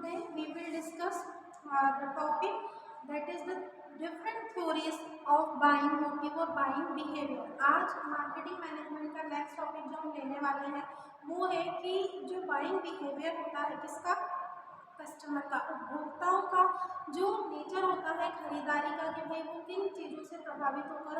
Today we will discuss the topic that is the different theories of buying motive और buying behavior। आज marketing management का next topic जो हम लेने वाले हैं वो है कि जो बाइंग बिहेवियर होता है किसका, कस्टमर का, उपभोक्ताओं का जो नेचर होता है खरीदारी का कि भाई वो किन चीज़ों से प्रभावित होकर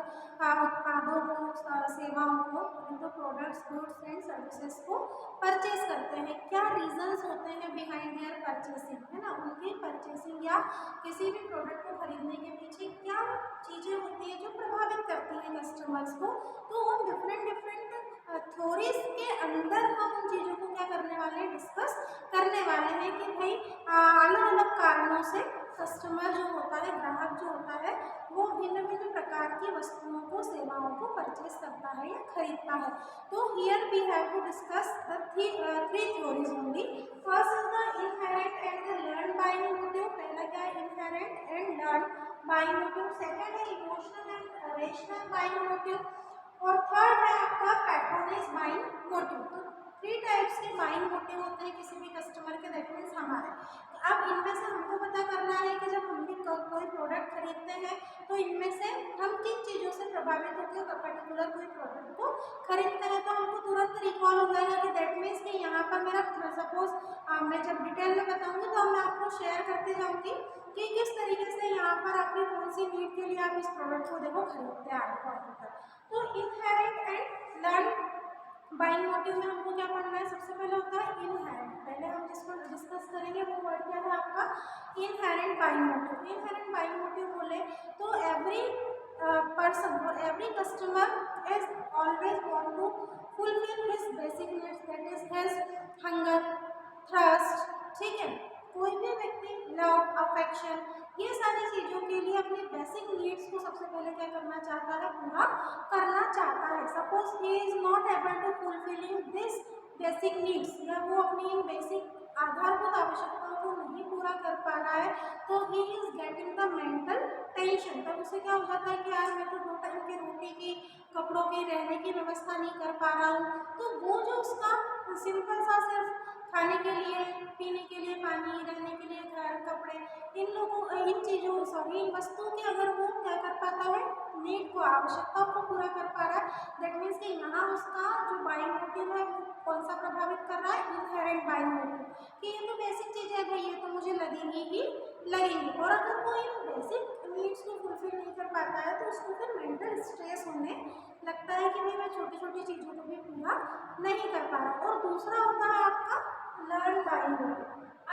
उत्पादों को, सेवाओं को, तो प्रोडक्ट्स, गुड्स एंड सर्विसेज को परचेज करते हैं। क्या रीजंस होते हैं बिहाइंड देयर परचेसिंग, है ना, उनकी परचेसिंग या किसी भी प्रोडक्ट को खरीदने के पीछे क्या चीज़ें होती हैं जो प्रभावित करती हैं कस्टमर्स को। तो उन डिफरेंट थ्योरीज के अंदर हम उन चीज़ों को क्या करने वाले हैं, डिस्कस करने वाले हैं कि भाई अलग अलग कारणों से कस्टमर जो होता है, ग्राहक जो होता है, वो भिन्न भिन्न प्रकार की वस्तुओं को, सेवाओं को परचेज करता है या खरीदता है। तो here we have to discuss the three theories only. First is the inherent and the learn buying motive. पहला क्या है, inherent and learn buying motive. Second है emotional and rational buying motive. और थर्ड है आपका पैट्रोनाइज बाइंग मोटिव। तो three types के buying motive होते हैं किसी भी कस्टमर के, दैट मीन्स हमारे। अब इनमें से हमको पता करना है कि जब हम भी कोई प्रोडक्ट खरीदते हैं तो इनमें से हम किन चीज़ों से प्रभावित होकर पर्टिकुलर कोई प्रोडक्ट को खरीदते हैं। तो हमको तुरंत रिकॉल हो जाएगा कि दैट मीन्स कि यहाँ पर मेरा सपोज मैं जब डिटेल में बताऊँगी तो मैं आपको शेयर करती जाऊँगी कि किस तरीके से यहाँ पर आपकी कौन सी नीड के लिए आप इस प्रोडक्ट को देखो खरीदते हैं आगे। तो inherent and learn buying motive में हमको क्या पढ़ना है, सबसे पहले होता है इनहेरेंट। पहले हम जिसको डिस्कस करेंगे वो वर्ड क्या है आपका, inherent buying motive. Inherent buying motive बोले तो एवरी पर्सन और every customer is always want to fulfil his basic needs, that is his hunger, thirst, ठीक है। कोई भी व्यक्ति लव, अफेक्शन, ये सारी चीज़ों के लिए अपनी बेसिक नीड्स को सबसे पहले क्या करना चाहता है, पूरा करना चाहता है। Suppose he is not able to fulfilling this basic needs, या वो अपनी इन बेसिक आधारभूत आवश्यकताओं को नहीं पूरा कर पा रहा है तो he is getting the mental tension. तब उसे क्या हो जाता है कि यार मैं तो 2 टाइम की रोटी की, कपड़ों की, रहने की व्यवस्था नहीं कर पा रहा हूँ। तो वो जो उसका सिंपल सा सिर्फ खाने के लिए, पीने के लिए पानी, रहने के लिए घर, कपड़े, इन चीज़ों इन वस्तुओं की अगर वो क्या कर पाता है, नीड को, आवश्यकताओं को पूरा कर पा रहा है, दैट मीन्स कि यहाँ उसका जो बाइंग मोटिव है वो कौन सा प्रभावित कर रहा है, इनहेरेंट बाइंग मोटिव, कि ये तो बेसिक चीज़ है भाई, ये तो मुझे लगेंगी ही लगेंगी। और अगर वो इन बेसिक नीड्स को फुलफिल नहीं कर पाता है तो उसको फिर मेंटल स्ट्रेस होने लगता है कि भाई मैं छोटी छोटी चीज़ों को भी पूरा नहीं कर पा रहा। और दूसरा होता है आपका लर्न बाइंग मोटिव।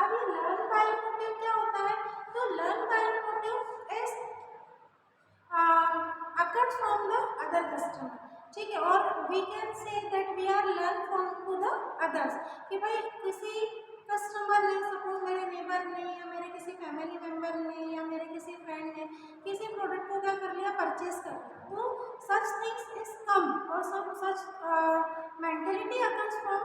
अब ये लर्न बाइंग मोटिव क्या होता है, तो learn buying motive is occurs from the other customer, ठीक है। और we can say that we are learn from to the others, कि भाई किसी कस्टमर ने, सपोज मेरे नेबर ने या मेरे किसी फैमिली मेम्बर ने या मेरे किसी फ्रेंड ने किसी प्रोडक्ट को क्या कर लिया, परचेज कर लिया। तो सच थिंग्स इज कम और सब such mentality occurs from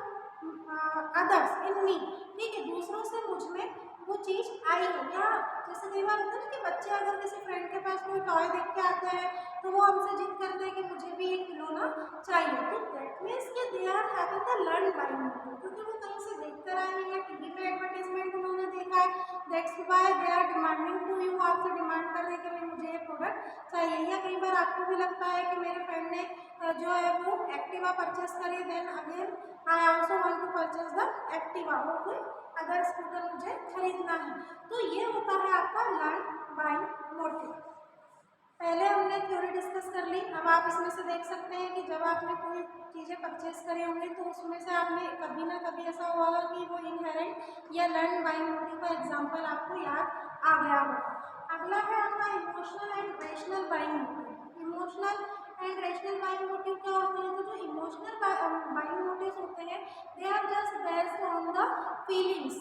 others in me, ठीक है, दूसरों से मुझ में वो चीज़ आई है। या जैसे कई बार होता है ना कि बच्चे अगर किसी फ्रेंड के पास कोई टॉय देख के आते हैं तो वो हमसे जिद करते हैं कि मुझे भी एक खिलौना चाहिए। तो दैट मीन्स कि they are having the learn buying motive, क्योंकि वो कहीं से देख कर आए हैं या टीवी पे एडवर्टाइजमेंट उन्होंने देखा है, that's why they are demanding to you, आपसे डिमांड कर रहे हैं कि भाई मुझे ये प्रोडक्ट चाहिए। या कई बार आपको भी लगता है कि मेरे फ्रेंड ने जो है वो एक्टिवा परचेस करी, then again I also want to purchase the Activa, और कोई अगर स्कूटर मुझे खरीदना है। तो ये होता है आपका लर्न बाइंग मोटिव। पहले हमने थ्योरी डिस्कस कर ली। अब आप इसमें से देख सकते हैं कि जब आपने कोई चीज़ें परचेस करी होंगी तो उसमें से आपने कभी ना कभी ऐसा हुआ होगा कि वो इनहेरेंट या लर्न बाइंग मोटिव का एग्जाम्पल आपको याद आ गया होगा। अगला है आपका emotional and rational buying motive. Emotional and rational buying motive क्या होते हैं, तो जो इमोशनल बाइंग मोटिव होते हैं they are just based on the feelings,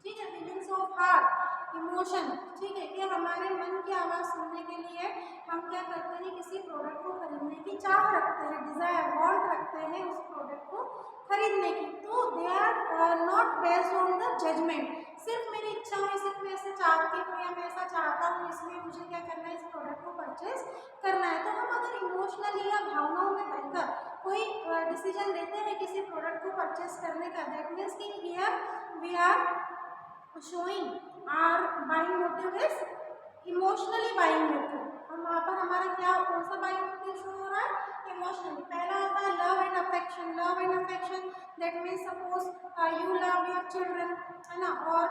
ठीक है, फीलिंग्स ऑफ हार्ट, इमोशन, ठीक है, कि हमारे मन की आवाज़ सुनने के लिए हम क्या करते हैं, किसी प्रोडक्ट को खरीदने की चाह रखते हैं, डिज़ायर, वांट रखते हैं उस प्रोडक्ट को खरीदने की। तो they are not based on the judgement, सिर्फ मेरी इच्छा हुई, सिर्फ मैं ऐसे चाहती हूँ या मैं ऐसा चाहता हूँ इसलिए मुझे क्या करना है, इस प्रोडक्ट को परचेज करना है। तो हम अगर इमोशनली या भावनाओं में बहकर कोई डिसीजन लेते हैं किसी प्रोडक्ट को परचेज करने का, दैट मीन्स कि here we are showing our buying motive is emotionally buying motive. हम वहाँ पर हमारा क्या कौन सा बाइंग मोटिव शो हो रहा है? इमोशनली। पहला होता है love and affection. Love and affection that means suppose you love your children, है ना, और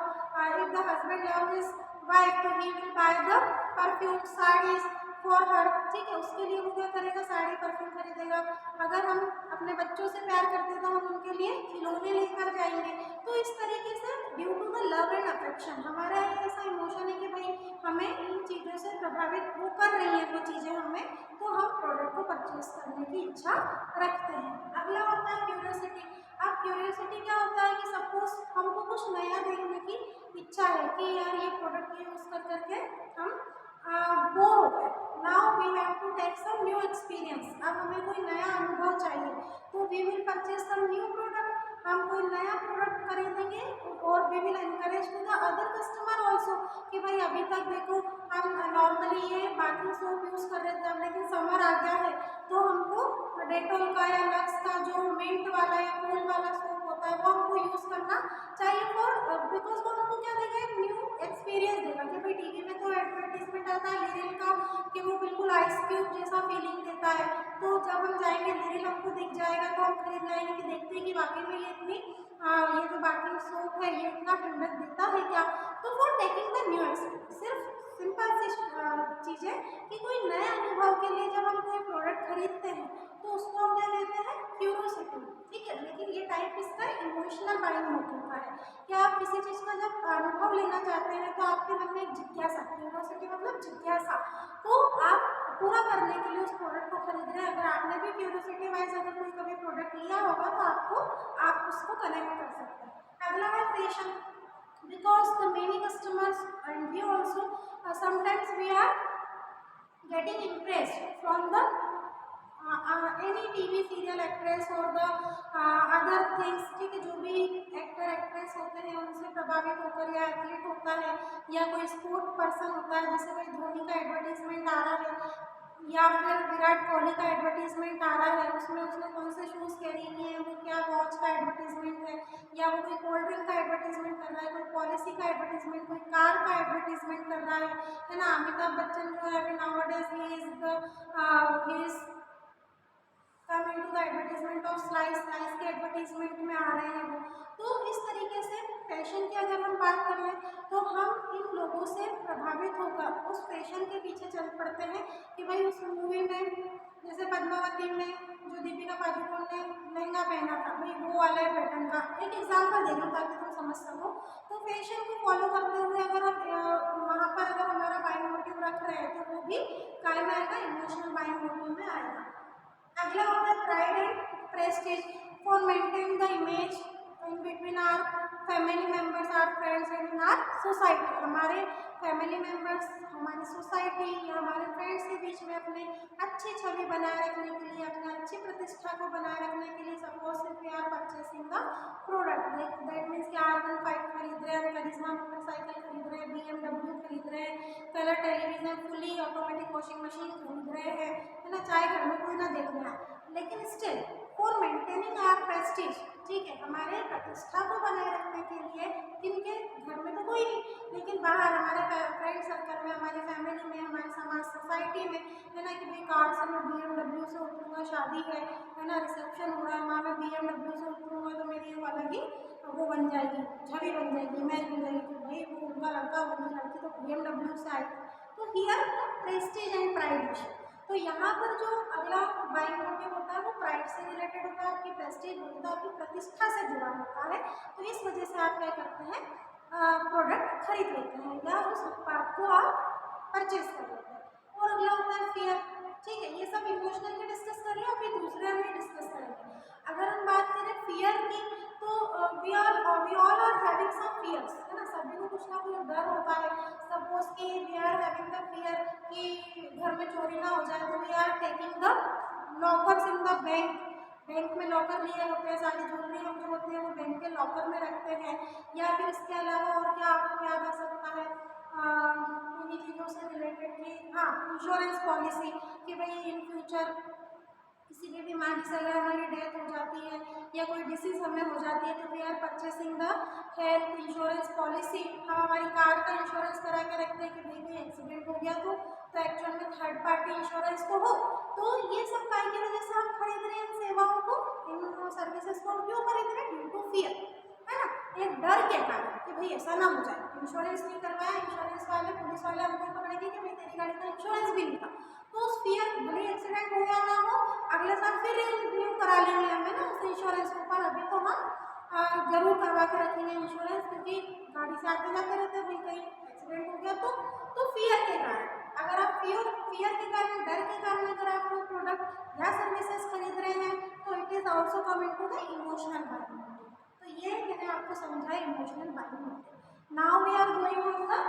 if the husband love his wife तो he will buy the perfume saris for her, ठीक है, उसके लिए वो क्या करेगा? साड़ी परफ्यूम खरीदेगा। अगर हम अपने बच्चों से प्यार करते हैं तो हम उनके लिए खिलौने लेकर जाएंगे। तो इस तरीके से due to the love and affection हमारा ऐसा इमोशन है कि भाई हमें इन चीज़ों से प्रभावित वो कर रही है वो चीज़ें हमें, तो हम प्रोडक्ट को परचेज करने की इच्छा रखते हैं। अगला होता है क्यूरियोसिटी। अब क्यूरियोसिटी क्या होता है कि सपोज हमको कुछ नया देखने की इच्छा है कि यार ये प्रोडक्ट यूज कर करके हम बोर हो गए। Now we have to take some new experience. अब हमें कोई नया अनुभव चाहिए तो we will purchase some new product. हम कोई नया प्रोडक्ट खरीदेंगे और we will encourage to the other customer also कि भाई अभी तक देखो हम नॉर्मली ये बाथिंग सोप यूज कर रहे थे, अब लेकिन समर आ गया है तो हमको डेटॉल का या लक्स का जो मिंट वाला या कूल वाला सोप होता है वो हमको यूज करना चाहिए फॉर बिकॉज वो हमको क्या देगा? एक न्यू एक्सपीरियंस देगा कि भाई टीवी में तो एडवर्टीजमेंट आता है लिरिल का कि वो बिल्कुल आइस क्यूब जैसा फीलिंग देता है, तो जब हम जाएंगे लिरिल हमको दिख जाएगा तो हम खरीद लाएंगे कि देखते हैं कि वाकई में ये इतनी ये जो बाथिंग सोप है ये इतना ठंडक देता है क्या। तो for taking the new experience, सिर्फ सिंपल सी चीज़ है कि कोई नए अनुभव के लिए जब हम कोई प्रोडक्ट खरीदते हैं तो उसको हम क्या कहते हैं? क्यूरियोसिटी, ठीक है। लेकिन ये टाइप इसका इमोशनल बाइंग मोटिव का है कि आप किसी चीज़ का जब अनुभव लेना चाहते हैं तो आपके मन में एक जिज्ञासा, क्यूरियोसिटी मतलब जिज्ञासा, तो आप पूरा करने के लिए उस प्रोडक्ट को खरीद रहे हैं। अगर आपने भी क्यूरियोसिटी वाइज अगर कोई कभी प्रोडक्ट लिया होगा तो आप उसको कनेक्ट कर सकते हैं। अगला है fashion. because the many customers and we also sometimes we are getting impressed from the any TV serial actress or the other things, ठीक है, जो भी एक्टर एक्ट्रेस होते हैं उनसे प्रभावित होकर, या एथलीट होता है या कोई स्पोर्ट पर्सन होता है, जैसे भाई धोनी का एडवर्टीजमेंट आ रहा है या फिर विराट कोहली का एडवर्टीजमेंट आ रहा है, उसमें उसने कौन से शूज़ कैरी किए हैं, वो क्या वॉच का एडवर्टीजमेंट है, या वो कोई कोल्ड ड्रिंक का एडवर्टीजमेंट कर रहा है, कोई पॉलिसी का एडवर्टीजमेंट, कोई कार का एडवर्टीजमेंट कर रहा है ना। अमिताभ बच्चन जो है अभी nowadays he is come into the advertisement of slice के एडवर्टीजमेंट में आ रहे हैं वो। तो इस तरीके से फैशन की अगर हम बात कर लें तो हम इन लोगों से प्रभावित होकर उस फैशन के पीछे चल पड़ते हैं कि भाई उस मूवी में जैसे पद्मावती में जो दीपिका पादुकोण ने लहंगा पहना था, भाई वो वाले पैटर्न का एक एग्जाम्पल दे रही हूँ ताकि तुम समझ सको। तो फैशन को फॉलो करते हुए अगर हम वहाँ पर अगर हमारा बाइंग मोटिव रख रहे हैं तो वो भी कायम आएगा, इमोशनल बाइंग मोटिव में आएगा। अगला होता है pride and prestige for maintain the image in between our family members, our friends and in our society. हमारे फैमिली मेम्बर्स, हमारी सोसाइटी या हमारे फ्रेंड्स के बीच में अपने अच्छी छवि बनाए रखने के लिए, अपनी अच्छी प्रतिष्ठा को बनाए रखने के लिए suppose if we are purchasing the product that means कि R15 खरीद रहे हैं, करिश्मा मोटरसाइकिल खरीद रहे हैं, BMW खरीद रहे हैं, colour television, fully automatic washing machine खरीद रहे हैं, है ना, चाहे घर में कोई ना देखना है, लेकिन still for maintaining our prestige, ठीक है, हमारे प्रतिष्ठा को बनाए रखने के लिए, किनके घर में तो कोई नहीं लेकिन बाहर हमारे फ्रेंड सर्कल में, हमारी फैमिली में, हमारे समाज सोसाइटी में, है ना, कि भाई कार से मैं BMW से उतरूँगा, शादी है ना, रिसेप्शन हो रहा है, वहाँ मैं BMW से उतरूँगा तो मेरी एक अलग ही वो बन जाएगी, छवि बन जाएगी, इमेज बन जाएगी कि भाई वो उनका लड़का उनकी लड़की तो BMW से आई। तो हियर प्रेस्टीज एंड प्राइड। तो यहाँ पर जो अगला बाइंग मोटिव होता है वो प्राइड से रिलेटेड होता है, आपकी प्रेस्टीज होता है, आपकी प्रतिष्ठा से जुड़ा होता है। तो इस वजह से आप क्या करते हैं? प्रोडक्ट खरीद लेते हैं या उस उत्पाद को आप परचेज कर लेते हैं। और अगला होता है फियर, ठीक है, ये सब इमोशनल के डिस्कस कर रहे हैं, अभी दूसरे हम डिस्कस करेंगे। अगर हम बात करें फियर की तो we all are having some fears, है ना, सभी को कुछ ना कुछ डर होता है। सपोज कि we are having the fear कि घर में चोरी ना हो जाए तो we are taking the lockers in the bank में लॉकर लिए होते हैं, सारी ज्वेलरी हम जो होते हैं वो बैंक के लॉकर में रखते हैं। या फिर इसके अलावा और क्या आपको याद आ सकता है इन्हीं चीज़ों से रिलेटेड कि हाँ, इंश्योरेंस पॉलिसी कि भाई इन फ्यूचर किसी भी बीमारी से अगर हमारी डेथ हो जाती है या कोई डिसीज हमें हो जाती है तो we are purchasing the health insurance policy. हम हमारी कार का इंश्योरेंस करा के रखते हैं कि भाई कोई एक्सीडेंट हो गया तो एक्चुअल में थर्ड पार्टी इंश्योरेंस तो हो। तो ये सब काय की वजह से हम खरीद रहे हैं इन सेवाओं को, इन सर्विसेज को क्यों खरीद रहे हैं? ड्यू टू फियर, है ना, एक डर के कारण कि भाई ऐसा ना हो जाए, इंश्योरेंस नहीं करवाया, इंश्योरेंस वाले पुलिस वाले हमको पकड़ेंगे कि भाई तेरी गाड़ी का इंश्योरेंस भी नहीं था। तो उस फियर, भले एक्सीडेंट हो या ना हो, अगले साल फिर रिन्यू करा लेंगे हमें ना उस इंश्योरेंस को, पर अभी तो हम जरूर करवा के रखेंगे इंश्योरेंस, क्योंकि गाड़ी से आते जाते रहते भाई कहीं एक्सीडेंट हो गया तो फियर के कारण, अगर आप फियर के कारण, डर के कारण अगर आप कोई प्रोडक्ट या सर्विसेज खरीद रहे हैं तो it is also coming to the emotional buying motive. तो ये मैंने आपको समझाया emotional buying motive. Now we are going on the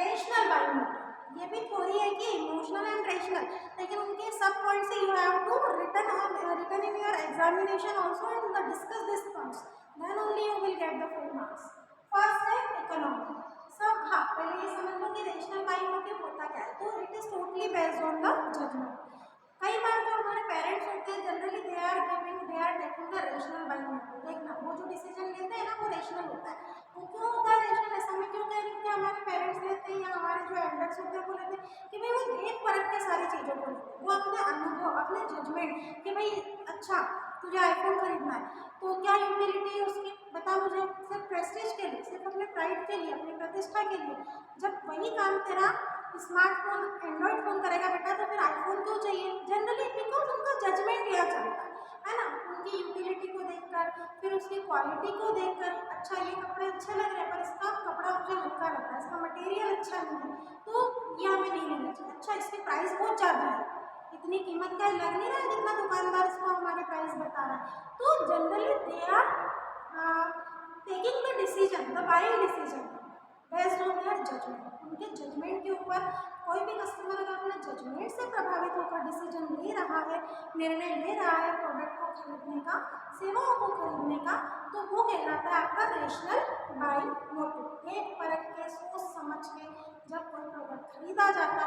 rational buying motive. ये भी थ्योरी है कि इमोशनल एंड रेशनल, लेकिन उनके सब पॉइंट्स से you have to written in your examination also and discuss this points, then only you will get the full marks. First है economy. सब, हाँ, पहले ये समझ लो कि रेशनल बाइंग मोटिव होता क्या है। तो it is totally based on the judgement. कई बार जो हमारे पेरेंट्स होते हैं generally they are taking the rational buying motive. देखना, वो जो डिसीजन लेते हैं ना वो रेशनल होता है। वो क्यों होता है रेशनल? ऐसा मैं क्यों कह रही हूँ कि हमारे पेरेंट्स लेते हैं या हमारे जो एल्डर्स होते हैं वो लेते हैं कि भाई वो देख परख के सारी चीज़ों को लेते हैं, वो अपने अनुभव, अपने जजमेंट कि भाई अच्छा तुझे आईफोन खरीदना है तो क्या यूटिलिटी है उसकी, बता मुझे, सिर्फ प्रेस्टीज के लिए, सिर्फ अपने प्राइड के लिए, अपनी प्रतिष्ठा के लिए। जब वही काम तेरा स्मार्टफोन, एंड्रॉइड फोन करेगा बेटा तो फिर आईफोन क्यों चाहिए? जनरली बिकॉज उनका जजमेंट यह चलता है ना, उनकी यूटिलिटी को देखकर, फिर उसकी क्वालिटी को देखकर, अच्छा ये कपड़े अच्छे लग रहे हैं पर इसका कपड़ा मुझे हल्का लग रहा है, इसका मटेरियल अच्छा नहीं है तो ये हमें नहीं लेना चाहिए। अच्छा इसकी प्राइस बहुत ज़्यादा है, इतनी कीमत का लग नहीं रहा है जितना दुकानदार इसको हमारे प्राइस बता रहा है। तो generally they are taking the decision, the buying decision based on their judgement. उनके जजमेंट के ऊपर कोई भी कस्टमर अगर अपने जजमेंट से प्रभावित होकर डिसीजन ले रहा है, निर्णय ले रहा है प्रोडक्ट को खरीदने का, सेवाओं को खरीदने का, तो वो कहलाता है आपका रेशनल बाइंग मोटिव। एक परख के, सोच समझ के जब कोई प्रोडक्ट खरीदा जाता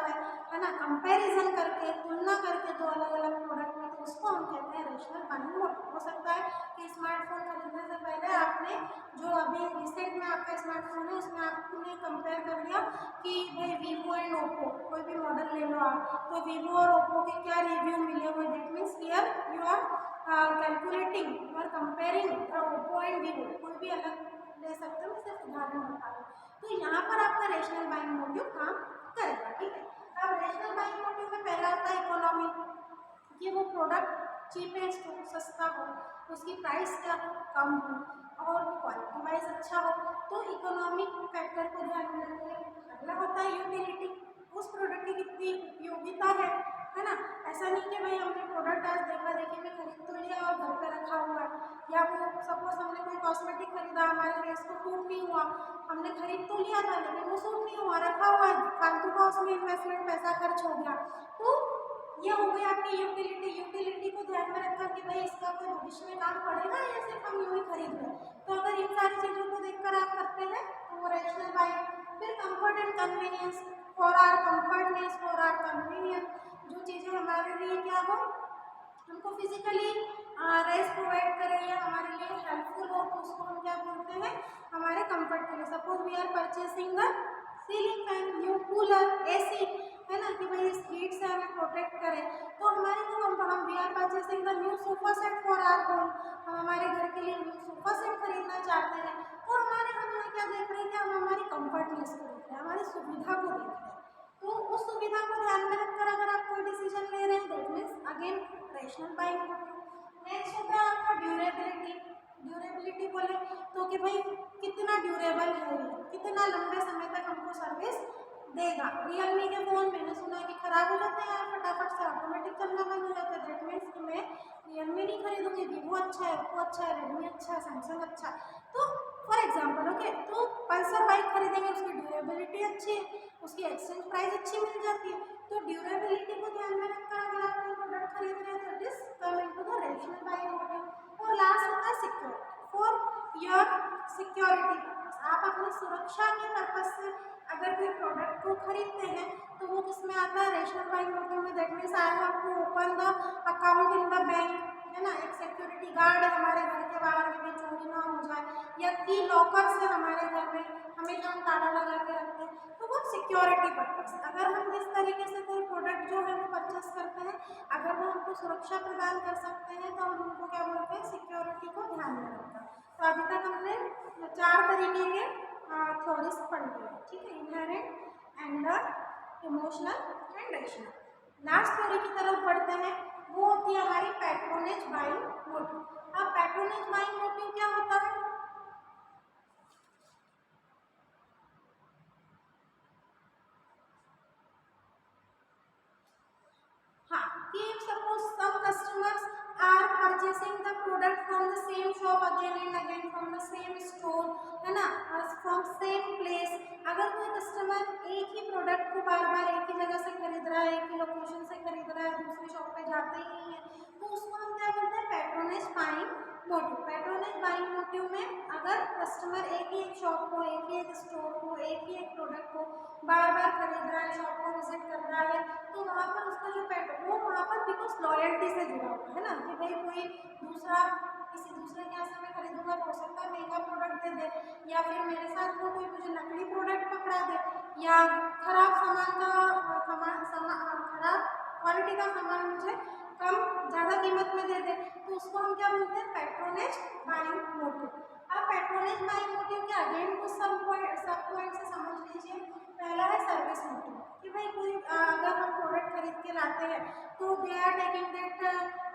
है ना, कंपैरिजन करके, तुलना करके दो अलग अलग प्रोडक्ट में, तो उसको हम कहते हैं रेशनल बाइंग मोटिव। हो सकता है कि स्मार्टफोन खरीदने से पहले आपने जो अभी रिसेंट में आपका स्मार्टफोन है उसमें आपने कंपेयर कर लिया कि भाई वीवो एंड ओप्पो, कोई भी मॉडल ले लो आप, तो वीवो और ओप्पो के क्या रिव्यू मिले हुए, that means here you are calculating, you are comparing Oppo and Vivo, कोई भी अलग ले सकते हो, मैं सिर्फ उदाहरण बता रही हूँ। तो यहाँ पर आपका रेशनल बाइंग मोटिव काम करेगा, ठीक है। अब रेशनल बाइंग मोटिव में पहला होता है इकोनॉमी, कि वो प्रोडक्ट चीपेस्ट हो, सस्ता हो, उसकी प्राइस क्या हो, कम हो, और वो क्वालिटी वाइज अच्छा हो, तो इकोनॉमिक फैक्टर को ध्यान में रखिए। अगला होता है यूटिलिटी, उस प्रोडक्ट की कितनी उपयोगिता है ना। ऐसा नहीं कि भाई हमने प्रोडक्ट आज देखा देखी में खरीद तो लिया और घर पे रखा हुआ है, या वो सपोज हमने कोई कॉस्मेटिक खरीदा, हमारे फेस को सूट नहीं हुआ, हमने खरीद तो लिया था लेकिन वो सूट नहीं हुआ, रखा हुआ है, फालतू का उसमें इन्वेस्टमेंट, पैसा खर्च हो गया। तो ये हो गई आपकी यूटिलिटी। यूटिलिटी को ध्यान में रखकर कि भाई इसका कोई भविष्य में काम पड़ेगा या सिर्फ हम यूँ ही खरीद लें, तो अगर इन सारी चीज़ों को देखकर आप करते हैं तो वो रेशनल बाइंग। फिर comfort and convenience, for our comfortness, for our convenience, जो चीज़ें हमारे लिए क्या हो, हमको फिजिकली रेस्ट प्रोवाइड करें या हमारे लिए हेल्पफुल हो, तो उसको हम क्या बोलते हैं, हमारे कंफर्ट के लिए। Suppose we are purchasing the ceiling fan, new cooler, AC, है ना, कि भाई इस हीट से हमें प्रोटेक्ट करें, तो हमारे को हम we are purchasing the new sofa set for our home, हम हमारे घर के लिए न्यू सोफा सेट खरीदना चाहते हैं, तो हमारे हम यहाँ क्या देख रहे हैं कि हम हमारी कंफर्टनेस को देख रहे हैं, हमारी सुविधा को देख रहे हैं। तो उस सुविधा को ध्यान में रखकर अगर आप कोई डिसीजन ले रहे हैं, that means again rational buying motive. Next होता है आपका ड्यूरेबिलिटी। ड्यूरेबिलिटी बोले तो कि भाई कितना ड्यूरेबल है ये, कितना लंबे समय तक हमको सर्विस देगा। रियलमी के फ़ोन मैंने सुना है कि ख़राब हो जाते हैं यार फटाफट से, ऑटोमेटिक चलना बंद हो जाता है, दैट मीन्स कि मैं रियलमी नहीं खरीदूँगी, वीवो अच्छा है, ओप्पो अच्छा है, रेडमी अच्छा है, सैमसंग अच्छा है। तो फॉर एग्जाम्पल ओके, तो पल्सर बाइक खरीदेंगे, उसकी ड्यूरेबिलिटी अच्छी है, उसकी एक्सचेंज प्राइस अच्छी मिल जाती है। तो ड्यूरेबिलिटी को ध्यान में रखकर अगर आप कोई प्रोडक्ट खरीद रहे हैं तो it is coming to the rational buying motive. और लास्ट होता है सिक्योरिटी, फॉर योर सिक्योरिटी। आप अपनी सुरक्षा के पर्पज से अगर कोई प्रोडक्ट को खरीदते हैं तो वो किस में आता है, रेशनल बाइंग मोटिव में। That means I have to open the account in the bank, है ना। एक सिक्योरिटी गार्ड है हमारे घर के बाहर में, चोरी ना हो जाए, या की लॉकर से हमारे घर में हमेशा हम ताला लगा के रखते हैं, तो वो सिक्योरिटी पर्पज। अगर हम इस तरीके से कोई प्रोडक्ट जो है वो परचेस करते हैं, अगर वो हमको सुरक्षा प्रदान कर सकते हैं तो हम उनको क्या बोलते हैं, सिक्योरिटी को ध्यान में रखते हैं। तो अभी तक हमने 4 तरीके के थ्योरीज पढ़ लिए, ठीक है, इनहेरेंट, एंडर, emotional and rational. Last theory की तरफ बढ़ते हैं, वो होती है हमारी पैट्रोनेज बाइंग मोटिव। अब पैट्रोनेज बाइंग मोटिव क्या होता है? हाँ, कि if suppose some customers are purchasing the product from the same shop again and again, from the same store, है ना, from same place। अगर कोई कस्टमर एक ही प्रोडक्ट को बार बार एक ही जगह से खरीद रहा है, एक ही लोकेशन से खरीद रहा है, दूसरी शॉप पे जाते ही नहीं है, तो उसको हम क्या बोलते हैं, patronage buying motive. Patronage buying motive में अगर कस्टमर एक ही एक शॉप को, एक ही एक स्टोर को, एक ही एक प्रोडक्ट को बार बार खरीद रहा है, शॉप को विजिट कर रहा है, तो वहाँ पर उसका जो वो वहाँ पर बिकॉज लॉयल्टी से जुड़ा हुआ है ना, कि भाई कोई दूसरा किसी दूसरे के यहाँ से मैं खरीदूंगा तो हो सकता है महंगा प्रोडक्ट दे दे, या फिर मेरे साथ वो कोई मुझे नकली प्रोडक्ट पकड़ा दे, या खराब सामान का खराब क्वालिटी का सामान मुझे कम ज़्यादा कीमत में दे दे, तो उसको हम क्या बोलते हैं, पैट्रोनेज बाइंग मोटिव। अब पैट्रोनेज बाइंग मोटिव के अगेन कुछ सब पॉइंट से समझ लीजिए। पहला है सर्विस मोटिव, कि भाई कोई अगर हम प्रोडक्ट खरीद के लाते हैं तो they are taking that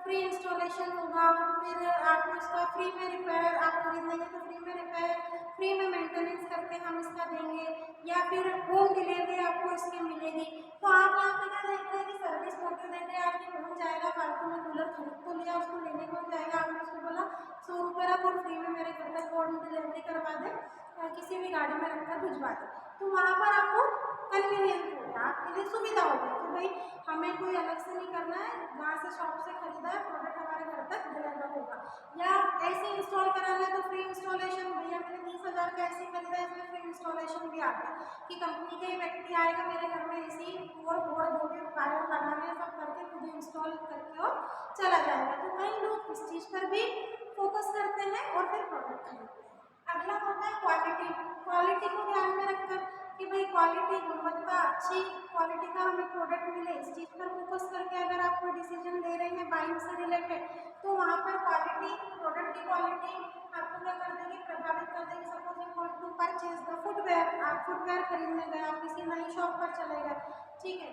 free installation होगा, फिर आपको इसका फ्री में रिपेयर, आप खरीद लेंगे तो फ्री में रिपेयर, फ्री में मेंटेनेंस करके हम इसका देंगे, या फिर होम डिलीवरी आपको इसकी मिलेगी। तो आप यहाँ पे क्या देख रहे हैं कि सर्विस मोटिव देख रहे हैं, आपकी कौन जाएगा, फालतू में कूलर खरीद तो लिया, उसको लेने कौन जाएगा, आपने उसको बोला 100 रुपये रख और फ्री में मेरे घर तक होम डिलीवरी करवा दे, किसी भी गाड़ी में रखकर भिजवा दे, तो वहाँ पर आपको कन्वीनियंस होगा, आपके लिए सुविधा होगी कि भाई हमें कोई अलग से नहीं करना है, वहाँ से शॉप से खरीदा है प्रोडक्ट हमारे घर तक डिलीवर होगा। या ऐसे इंस्टॉल कराना है तो फ्री इंस्टॉलेशन, भैया मैंने 30,000 का ऐसे खरीदा है, इसमें फ्री इंस्टॉलेशन भी आ गया कि कंपनी का ही व्यक्ति आएगा मेरे घर में ऐसी और बोर्ड जो भी वायर लगाने हैं सब करके खुद इंस्टॉल करके और चला जाएगा। तो कई लोग इस चीज़ पर भी फोकस करते हैं और फिर प्रोडक्ट खरीदते हैं। अगला होता है क्वालिटी। क्वालिटी को ध्यान में रखकर कि भाई क्वालिटी, गुणवत्ता, अच्छी क्वालिटी का हमें प्रोडक्ट मिले, इस चीज़ पर फोकस करके अगर आप कोई डिसीजन ले रहे हैं बाइंग से रिलेटेड, तो वहाँ पर क्वालिटी, प्रोडक्ट की क्वालिटी आपको क्या कर देगी, प्रभावित कर देगी। Suppose you want to purchase the footwear, आप फुटवेयर खरीदने गए, आप किसी नई शॉप पर चले गए, ठीक है,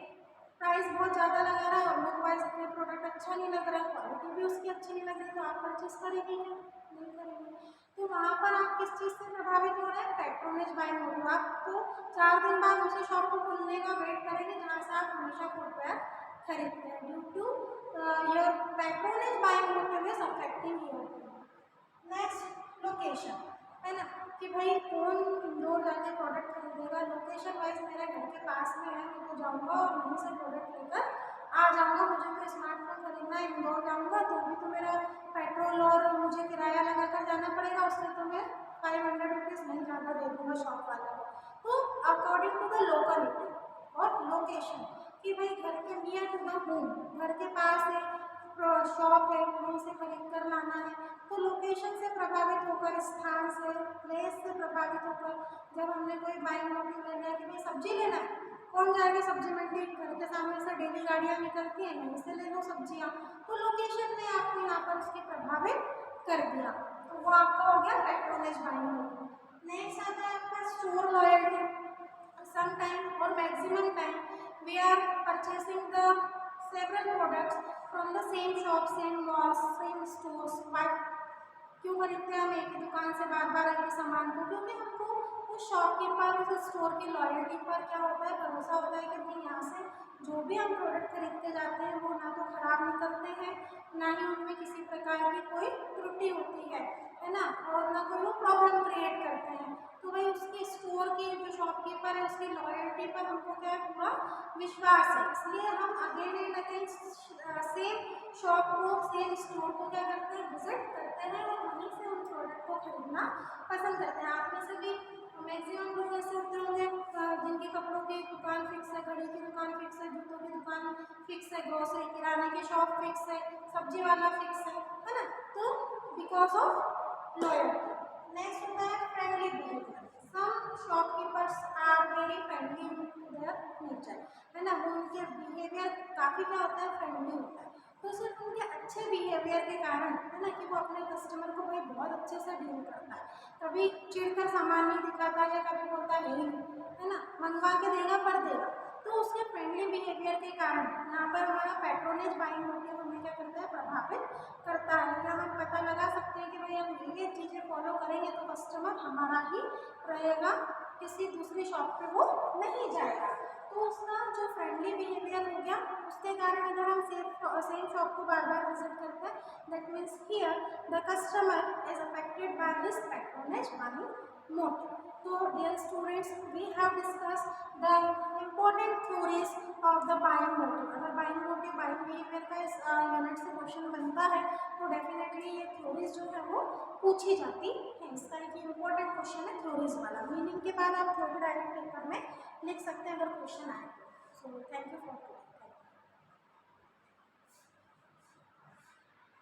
प्राइस बहुत ज़्यादा लगा रहा है और लुक वाइज अपने प्रोडक्ट अच्छा नहीं लग रहा है, क्वालिटी भी उसकी अच्छी नहीं लग रही, तो आप परचेस करेंगे क्या, नहीं करेंगे। तो वहाँ पर आप किस चीज़ से प्रभावित हो रहे हैं, पैट्रोनेज बाइंग मोटिव। आप तो 4 दिन बाद उसी शॉप को खुलने का वेट करेंगे जहाँ से आप हमेशा फुटवेयर खरीदते हैं, due to your patronage buying motive is affecting your. Next location, है ना, कि भाई कौन इंदौर जाके प्रोडक्ट खरीदेगा, लोकेशन वाइज मेरे घर के पास में है, मैं तो जाऊँगा और वहीं से प्रोडक्ट लेकर आ जाऊँगा। मुझे तो स्मार्टफोन खरीदना है, इंदौर जाऊँगा तो भी तो मेरा पेट्रोल और मुझे किराया लगा कर जाना पड़ेगा, उससे तो मैं 500 रुपीज़ नहीं ज़्यादा दे दूँगा शॉप वाले को। तो अकॉर्डिंग टू द लोकेलिटी और लोकेशन, कि भाई घर के नियर टू द होम, घर के पास एक शॉप है, वहीं से खरीद कर लाना है, तो लोकेशन से प्रभावित होकर, स्थान से, प्लेस से प्रभावित होकर, जब हमने कोई बाइंग मोटिव ले लिया कि भाई सब्जी लेना है, कौन जाएगा सब्जी मंडी, घर के सामने से डेली गाड़ियाँ निकलती हैं, यहीं से ले लो सब्जियाँ, तो लोकेशन ने आपको यहाँ पर उसकी प्रभावित कर दिया, तो वो आपका हो गया पैट्रोनेज बाइंग मोटिव। नेक्स्ट आता है आपका स्टोर लॉयल्टी। सम टाइम और maximum time we are purchasing the several products from the same shop, same malls, same stores, but क्यों खरीदते हैं हम एक ही दुकान से बार बार एक ही सामान को, क्योंकि हमको उस शॉपकीपर, उस स्टोर की लॉयल्टी पर क्या होता है, भरोसा होता है कि भाई यहाँ से जो भी हम प्रोडक्ट खरीदते जाते हैं वो ना तो खराब निकलते हैं, ना ही उनमें किसी प्रकार की कोई त्रुटि होती है ना, और ना कोई वो प्रॉब्लम क्रिएट करते हैं। तो भाई उसकी स्टोर की जो शॉपकीपर है उसकी लॉयल्टी पर हमको क्या है, पूरा विश्वास है, इसलिए हम again and again same shop को, सेम स्टोर को क्या करते हैं, विजिट करते हैं और वहीं से उन प्रोडक्ट को खरीदना पसंद करते हैं। आप में से भी मैक्सिमम लोग ऐसे होते होंगे जिनके कपड़ों की दुकान फिक्स है, घड़ी की दुकान फिक्स है, जूतों की दुकान फिक्स है, ग्रोसरी किराने की शॉप फिक्स है, सब्जी वाला फिक्स है ना। तो बिकॉज ऑफ लॉयल्टी। नेक्स्ट होता है friendly behaviour. Some shopkeepers are very friendly to their nature, है ना। वो उनके बिहेवियर काफ़ी क्या होता है, फ्रेंडली होता है। तो सिर्फ उनके अच्छे बिहेवियर के कारण, है ना, कि वो अपने कस्टमर को भाई बहुत अच्छे से डील करता है, कभी चिढ़कर सामान नहीं दिखाता या कभी बोलता है नहीं, है ना, मंगवा के देगा पर देगा। तो उसके फ्रेंडली बिहेवियर के कारण यहाँ पर हमारा पैट्रोनेज बाइंग मोटिव हमें क्या करता है, प्रभावित करता है। या हम पता लगा सकते हैं कि भाई हम ये चीज़ें फॉलो करेंगे तो कस्टमर हमारा ही रहेगा, किसी दूसरी शॉप पे वो नहीं जाएगा। तो उसका जो फ्रेंडली बिहेवियर हो गया, उसके कारण अगर हम सेम शॉप को बार बार विजिट करते हैं, that means here the customer is affected by this patronage buying motive. तो dear students, we have discuss the important theories of the buying motive. अगर बाइंग मोटिव बाइंग बिहेवियर का इस unit से question बनता है तो डेफिनेटली ये theories जो है वो पूछी जाती है। इसका एक इम्पोर्टेंट क्वेश्चन है थ्योरीज वाला। मीनिंग के बाद आप थ्योरी डायरेक्ट पेपर में लिख सकते हैं अगर क्वेश्चन आए। So thank you for